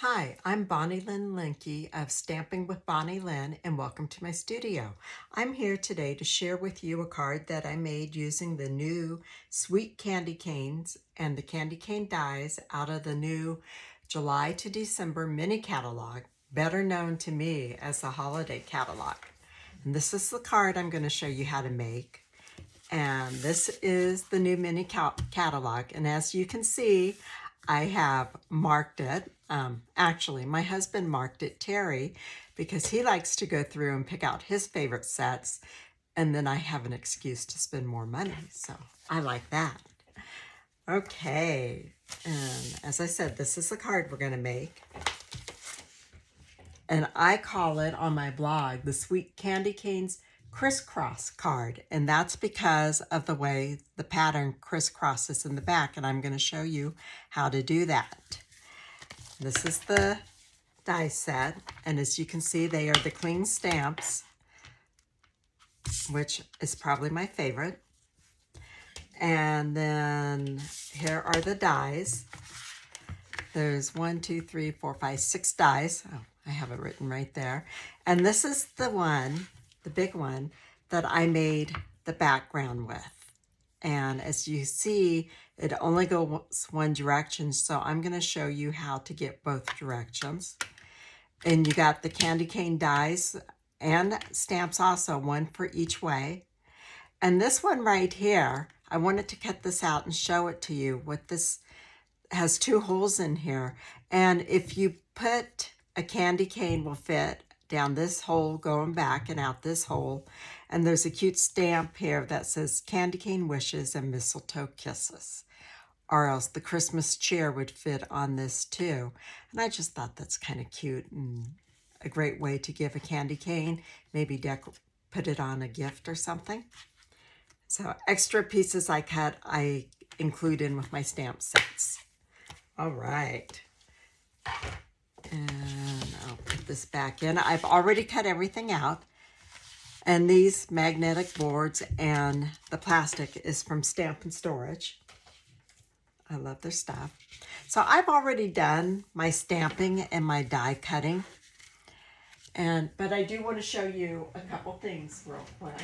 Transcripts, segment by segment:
Hi, I'm Bonnie Lynn Linke of Stamping with Bonnie Lynn, and welcome to my studio. I'm here today to share with you a card that I made using the new sweet candy canes and the candy cane dies out of the new July to December mini catalog, better known to me as the holiday catalog. And this is the card I'm going to show you how to make. And this is the new mini catalog. And as you can see, I have marked it. Actually, my husband marked it Terry because he likes to go through and pick out his favorite sets. And then I have an excuse to spend more money. So I like that. Okay. And as I said, this is the card we're going to make. And I call it on my blog the Sweet Candy Canes Crisscross card, and that's because of the way the pattern crisscrosses in the back, and I'm going to show you how to do that. This is the die set, and as you can see, they are the clean stamps, which is probably my favorite. And then here are the dies. There's 6 dies. Oh, I have it written right there. And this is the one, the big one, that I made the background with. And as you see, it only goes one direction, so I'm going to show you how to get both directions. And you got the candy cane dies and stamps also, one for each way. And this one right here, I wanted to cut this out and show it to you. What this has 2 holes in here. And if you put a candy cane will fit down this hole going back and out this hole. And there's a cute stamp here that says Candy Cane Wishes and Mistletoe Kisses. Or else the Christmas cheer would fit on this too. And I just thought that's kind of cute and a great way to give a candy cane. Maybe put it on a gift or something. So extra pieces I cut, I include in with my stamp sets. All right. And I'll put this back in. I've already cut everything out. And these magnetic boards and the plastic is from Stamp and Storage. I love their stuff. So I've already done my stamping and my die cutting. But I do want to show you a couple things real quick.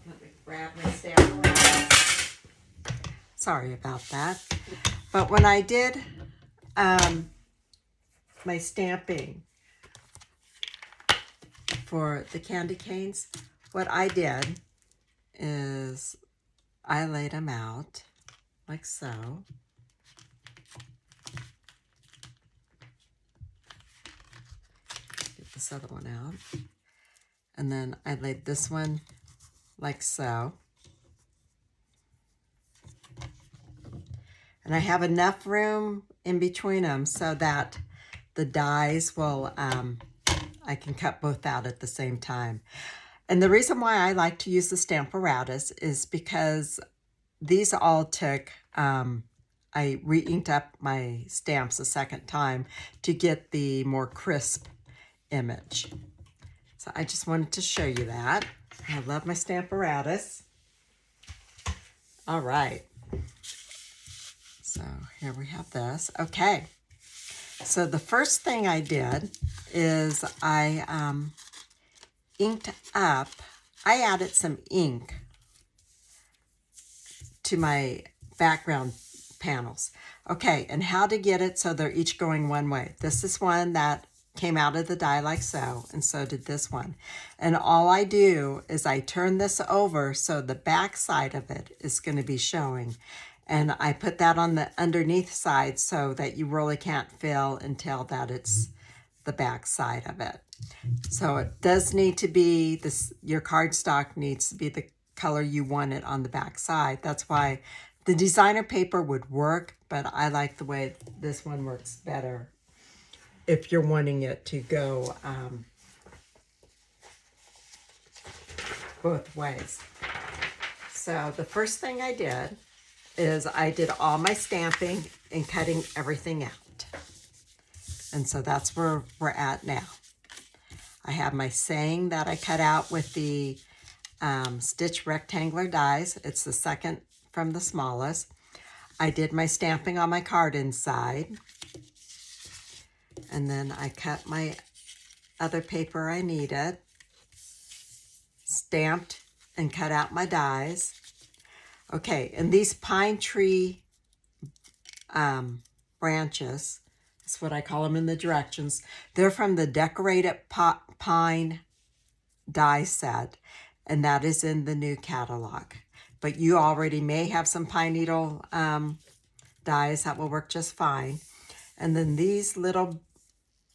Let me grab my stamp. Sorry about that. But when I did my stamping for the candy canes, what I did is I laid them out like so. Get this other one out. And then I laid this one like so. And I have enough room in between them so that the dies will, I can cut both out at the same time. And the reason why I like to use the Stamparatus is because these all took, I re-inked up my stamps a second time to get the more crisp image. So I just wanted to show you that. I love my Stamparatus. All right. So here we have this. Okay. So the first thing I did is I inked up, I added some ink to my background panels. Okay, and how to get it so they're each going one way. This is one that came out of the die like so, and so did this one. And all I do is I turn this over so the back side of it is going to be showing. And I put that on the underneath side so that you really can't feel until that it's the back side of it. So it does need to be, this, your cardstock needs to be the color you want it on the back side. That's why the designer paper would work, but I like the way this one works better if you're wanting it to go both ways. So the first thing I did is I did all my stamping and cutting everything out. And so that's where we're at now. I have my saying that I cut out with the stitch rectangular dies. It's the second from the smallest. I did my stamping on my card inside. And then I cut my other paper I needed, stamped and cut out my dies. Okay, and these pine tree branches, that's what I call them in the directions. They're from the Decorated Pine die set, and that is in the new catalog. But you already may have some pine needle dies that will work just fine. And then these little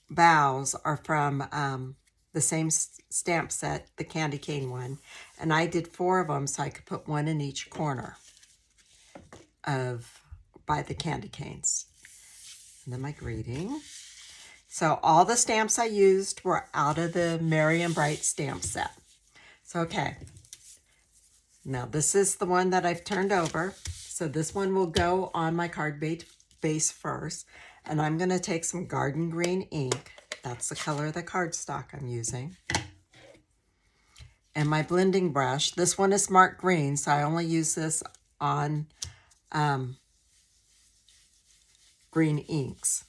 boughs are from the same stamp set, the candy cane one. And I did 4 of them so I could put one in each corner by the candy canes. And then my greeting. So all the stamps I used were out of the Merry and Bright stamp set. So, okay. Now this is the one that I've turned over. So this one will go on my card base first. And I'm going to take some garden green ink. That's the color of the cardstock I'm using. And my blending brush. This one is marked green, so I only use this on green inks.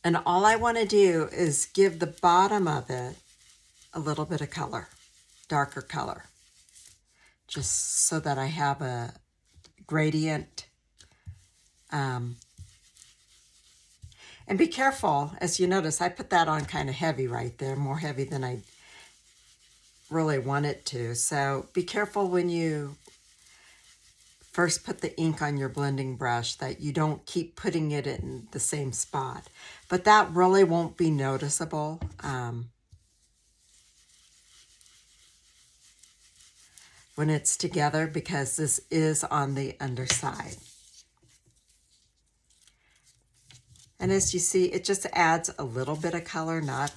And all I want to do is give the bottom of it a little bit of color, darker color, just so that I have a gradient. And be careful, as you notice, I put that on kind of heavy right there, more heavy than I really want it to. So be careful when you first put the ink on your blending brush that you don't keep putting it in the same spot. But that really won't be noticeable. When it's together, because this is on the underside. And as you see, it just adds a little bit of color, not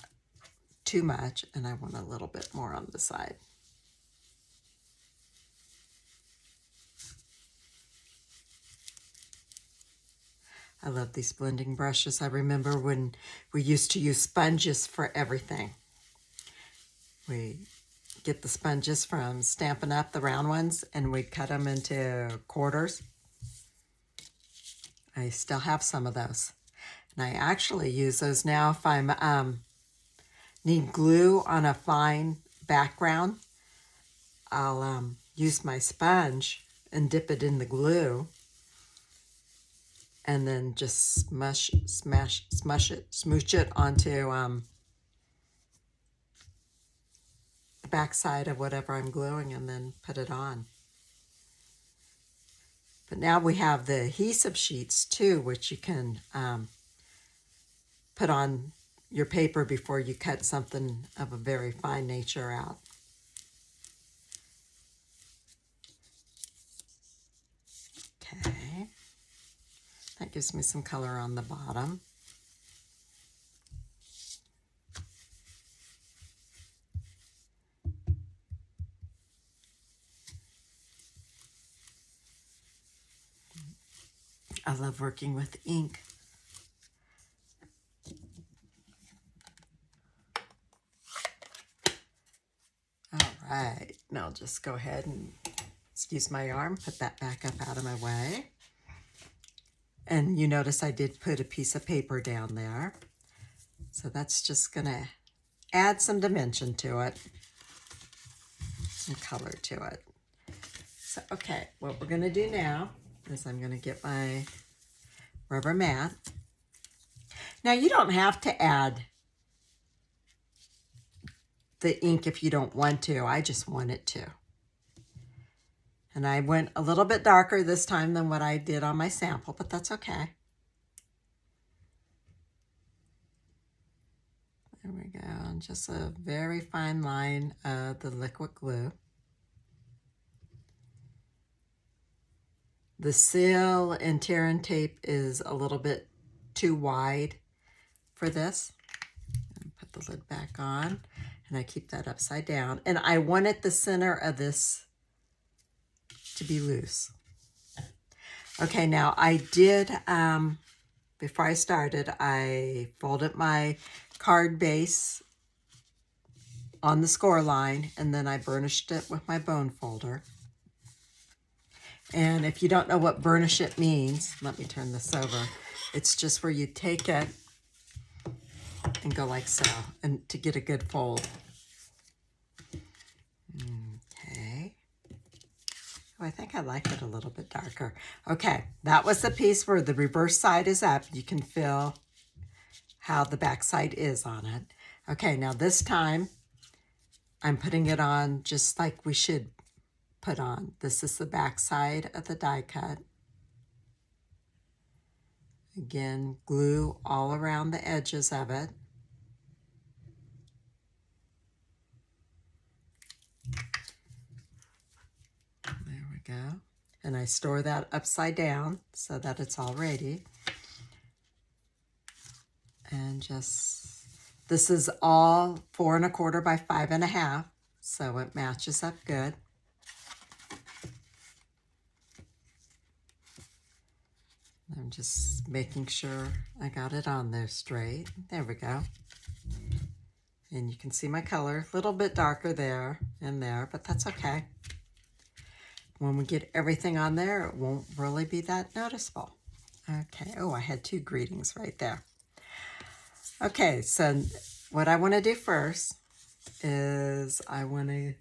too much, and I want a little bit more on the side. I love these blending brushes. I remember when we used to use sponges for everything. We get the sponges from Stampin' Up, the round ones, and we'd cut them into quarters. I still have some of those. And I actually use those now if I need glue on a fine background. I'll use my sponge and dip it in the glue, and then just smoosh it onto the back side of whatever I'm gluing, and then put it on. But now we have the adhesive sheets too, which you can put on your paper before you cut something of a very fine nature out. Okay, that gives me some color on the bottom. I love working with ink. All right, now I'll just go ahead and, excuse my arm, put that back up out of my way. And you notice I did put a piece of paper down there. So that's just gonna add some dimension to it, some color to it. So, okay, what we're gonna do now is I'm gonna get my rubber mat. Now you don't have to add the ink if you don't want to. I just want it to. And I went a little bit darker this time than what I did on my sample, but that's okay. There we go, and just a very fine line of the liquid glue. The seal and tear and tape is a little bit too wide for this. Put the lid back on, and I keep that upside down. And I wanted the center of this to be loose. Okay, now I did, before I started, I folded my card base on the score line, and then I burnished it with my bone folder. And if you don't know what burnish it means, let me turn this over. It's just where you take it and go like so, and to get a good fold. Okay. Oh, I think I like it a little bit darker. Okay, that was the piece where the reverse side is up. You can feel how the back side is on it. Okay, now this time I'm putting it on just like we should put on. This is the back side of the die cut. Again, glue all around the edges of it. There we go. And I store that upside down so that it's all ready. And just, this is all 4 1/4 by 5 1/2, so it matches up good. I'm just making sure I got it on there straight. There we go. And you can see my color, a little bit darker there and there, but that's okay. When we get everything on there, it won't really be that noticeable. Okay, oh, I had 2 greetings right there. Okay, so what I want to do first is I want to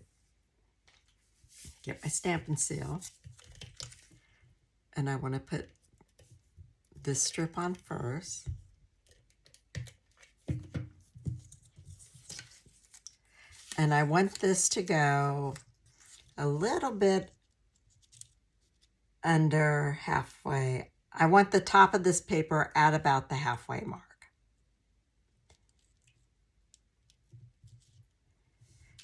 get my Stampin' Seal, and I want to put this strip on first. And I want this to go a little bit under halfway. I want the top of this paper at about the halfway mark.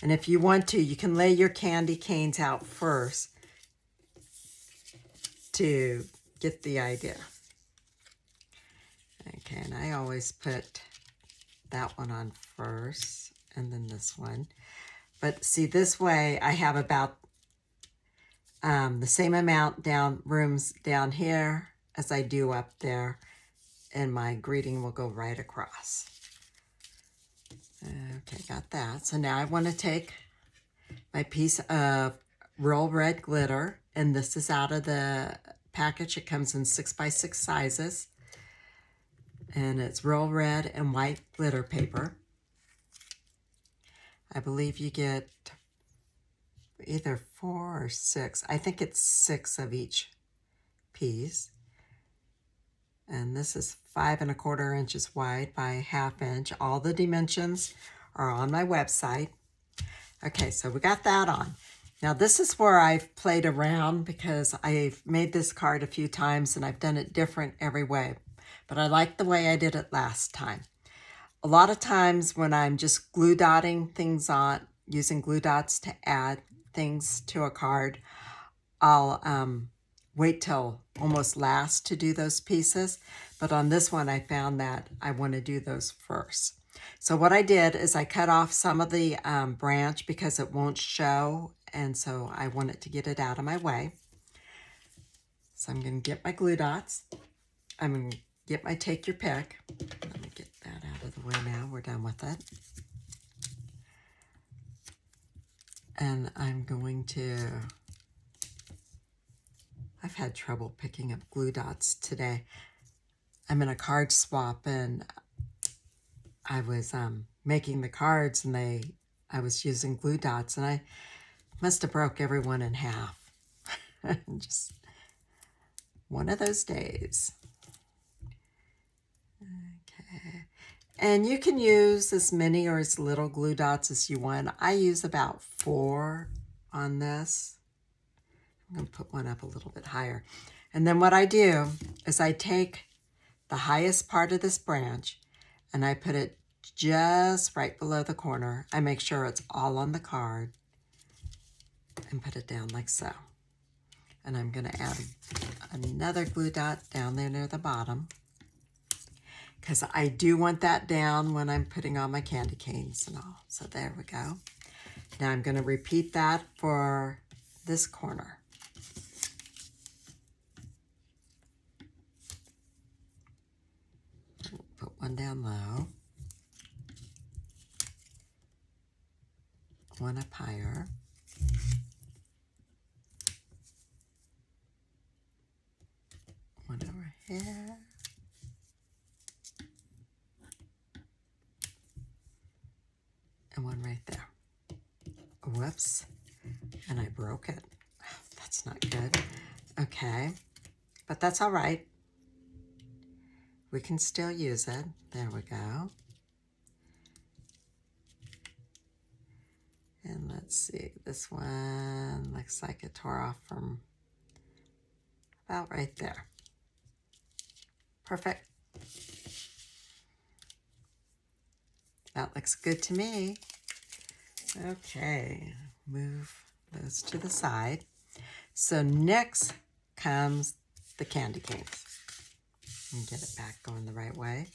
And if you want to, you can lay your candy canes out first to get the idea. Okay, and I always put that one on first and then this one. But see, this way I have about the same amount rooms down here as I do up there, and my greeting will go right across. Okay, got that. So now I want to take my piece of Real Red glitter, and this is out of the package. It comes in 6 by 6 sizes, and it's Real Red and white glitter paper. I believe you get either 4 or 6. I think it's 6 of each piece. And this is 5 1/4 inches wide by 1/2 inch. All the dimensions are on my website. Okay, so we got that on. Now this is where I've played around because I've made this card a few times and I've done it different every way. But I like the way I did it last time. A lot of times when I'm just glue dotting things on, using glue dots to add things to a card, I'll wait till almost last to do those pieces. But on this one, I found that I want to do those first. So what I did is I cut off some of the branch because it won't show, and so I wanted to get it out of my way. So I'm going to get my glue dots. I'm going to get my take your pick. Let me get that out of the way now. We're done with it. And I'm going to, I've had trouble picking up glue dots today. I'm in a card swap and I was making the cards and I was using glue dots and I must have broke every one in half. Just one of those days. Okay. And you can use as many or as little glue dots as you want. I use about 4 on this. I'm going to put one up a little bit higher. And then what I do is I take the highest part of this branch and I put it just right below the corner. I make sure it's all on the card and put it down like so. And I'm going to add another glue dot down there near the bottom because I do want that down when I'm putting on my candy canes and all. So there we go. Now I'm going to repeat that for this corner. Put one down low, one up higher, one over here, Whoops. And I broke it. That's not good. Okay. But that's all right. We can still use it. There we go. And let's see, this one looks like it tore off from about right there. Perfect. That looks good to me. Okay, move those to the side. So next comes the candy canes. And get it back going the right way.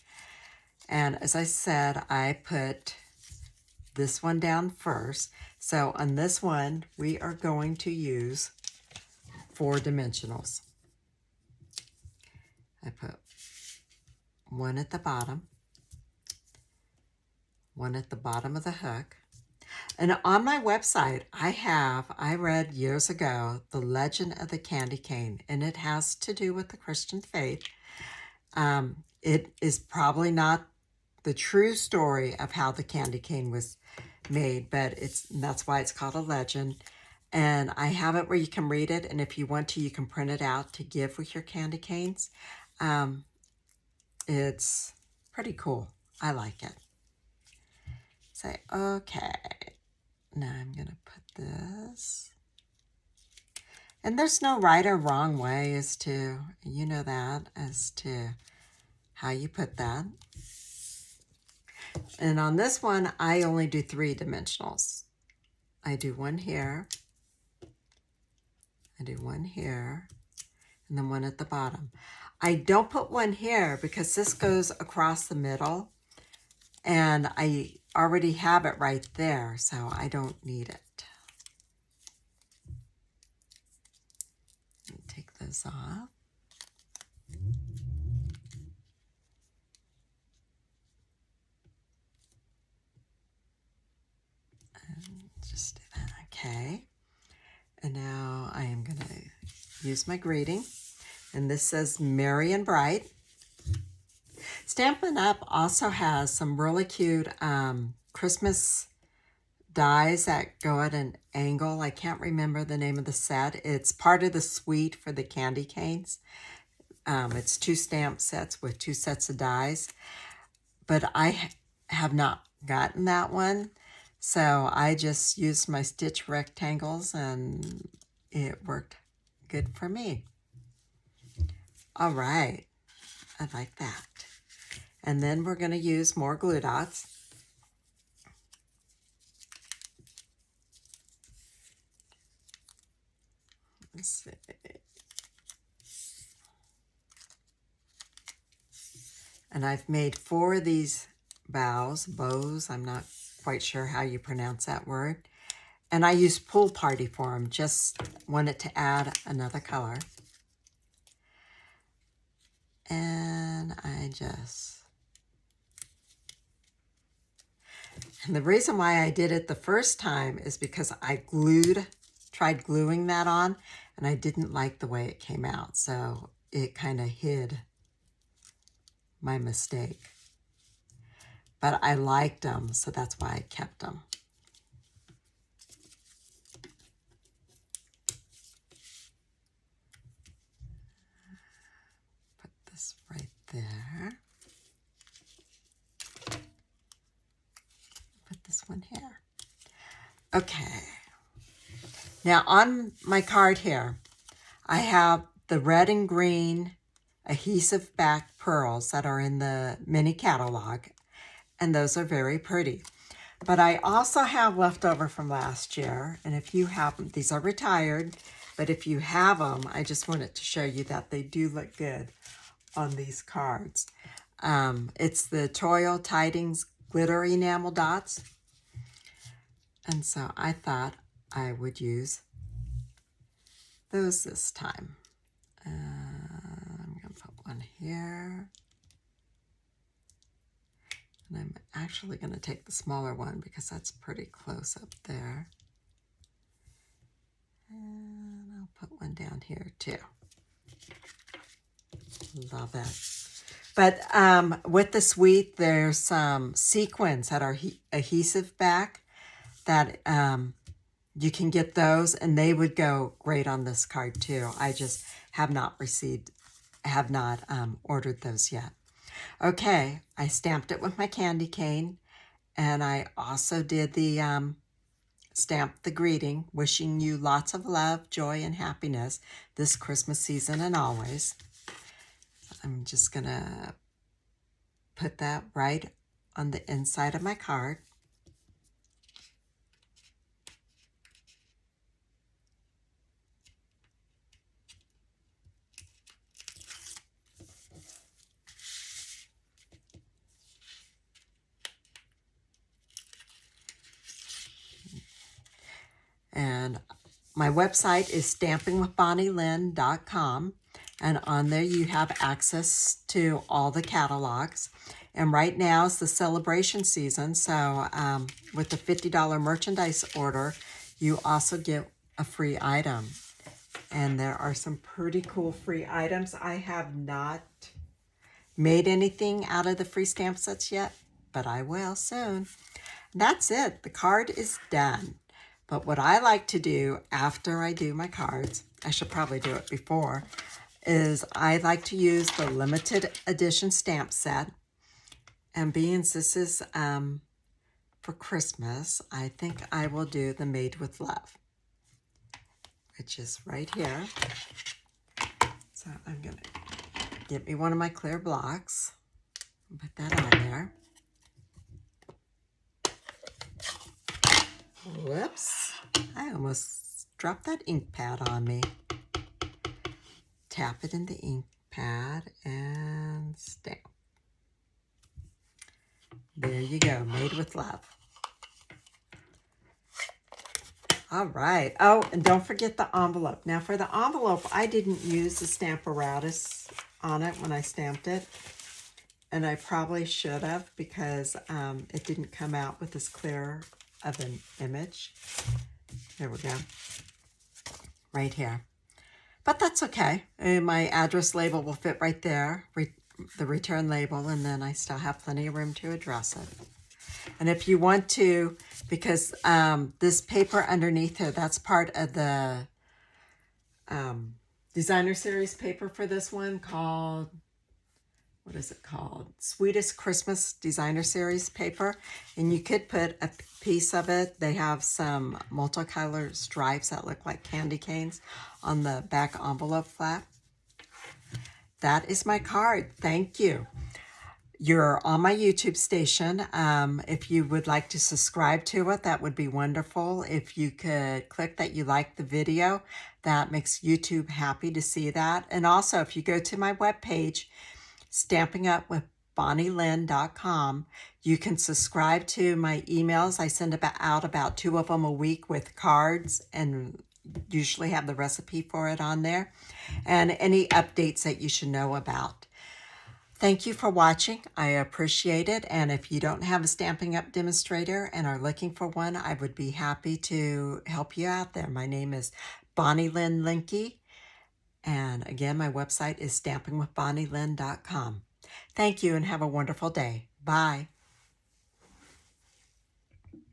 And as I said, I put this one down first. So on this one, we are going to use 4 dimensionals. I put one at the bottom, one at the bottom of the hook. And on my website, I read years ago, The Legend of the Candy Cane, and it has to do with the Christian faith. It is probably not the true story of how the candy cane was made, but that's why it's called a legend. And I have it where you can read it, and if you want to, you can print it out to give with your candy canes. It's pretty cool. I like it. Say, okay, now I'm going to put this. And there's no right or wrong way as to, you know that, as to how you put that. And on this one, I only do 3 dimensionals. I do one here, I do one here, and then one at the bottom. I don't put one here because this goes across the middle, and I already have it right there, so I don't need it. Take those off. And just do that, okay. And now I am going to use my greeting, and this says Merry and Bright. Stampin' Up! Also has some really cute Christmas dies that go at an angle. I can't remember the name of the set. It's part of the suite for the candy canes. It's 2 stamp sets with 2 sets of dies. But I have not gotten that one. So I just used my stitch rectangles and it worked good for me. All right. I like that. And then we're going to use more glue dots. Let's see. And I've made 4 of these bows, I'm not quite sure how you pronounce that word. And I used Pool Party for them, just wanted to add another color. And and the reason why I did it the first time is because I tried gluing that on, and I didn't like the way it came out. So it kind of hid my mistake. But I liked them, so that's why I kept them. Put this right there. Put this one here. Okay. Now on my card here, I have the red and green adhesive back pearls that are in the mini catalog, and those are very pretty. But I also have leftover from last year, and if you have them, these are retired, but if you have them, I just wanted to show you that they do look good on these cards. It's the Toil Tidings Glitter Enamel Dots, and so I thought I would use those this time. I'm going to put one here. And I'm actually going to take the smaller one because that's pretty close up there. And I'll put one down here too. Love it. But with the suite, there's some sequins that are adhesive back that you can get those, and they would go great on this card too. I just have not ordered those yet. Okay, I stamped it with my candy cane, and I also did the stamped the greeting, wishing you lots of love, joy, and happiness this Christmas season and always. I'm just gonna put that right on the inside of my card. And my website is stampingwithbonnielynn.com, and on there you have access to all the catalogs. And right now is the celebration season, so with the $50 merchandise order, you also get a free item. And there are some pretty cool free items. I have not made anything out of the free stamp sets yet, but I will soon. That's it. The card is done. But what I like to do after I do my cards, I should probably do it before, is I like to use the limited edition stamp set. And being this is for Christmas, I think I will do the Made with Love, which is right here. So I'm going to get me one of my clear blocks and put that on there. Whoops, I almost dropped that ink pad on me. Tap it in the ink pad and stamp. There you go, Made with Love. All right. Oh, and don't forget the envelope. Now for the envelope, I didn't use the Stamparatus on it when I stamped it. And I probably should have, because it didn't come out with as clear of an image. There we go. Right here. But that's okay. My address label will fit right there, the return label, and then I still have plenty of room to address it. And if you want to, because this paper underneath here, that's part of the designer series paper for this one called, what is it called? Sweetest Christmas Designer Series paper. And you could put a piece of it. They have some multicolored stripes that look like candy canes on the back envelope flap. That is my card. Thank you. You're on my YouTube station. If you would like to subscribe to it, that would be wonderful. If you could click that you like the video, that makes YouTube happy to see that. And also, if you go to my webpage, stampingupwithbonnielynn.com, you can subscribe to my emails. I send out about 2 of them a week with cards, and usually have the recipe for it on there, and any updates that you should know about. Thank you for watching. I appreciate it. And if you don't have a Stampin' Up! Demonstrator and are looking for one, I would be happy to help you out there. My name is Bonnie Lynn Linke. And again, my website is stampingwithbonnielynn.com. Thank you and have a wonderful day. Bye.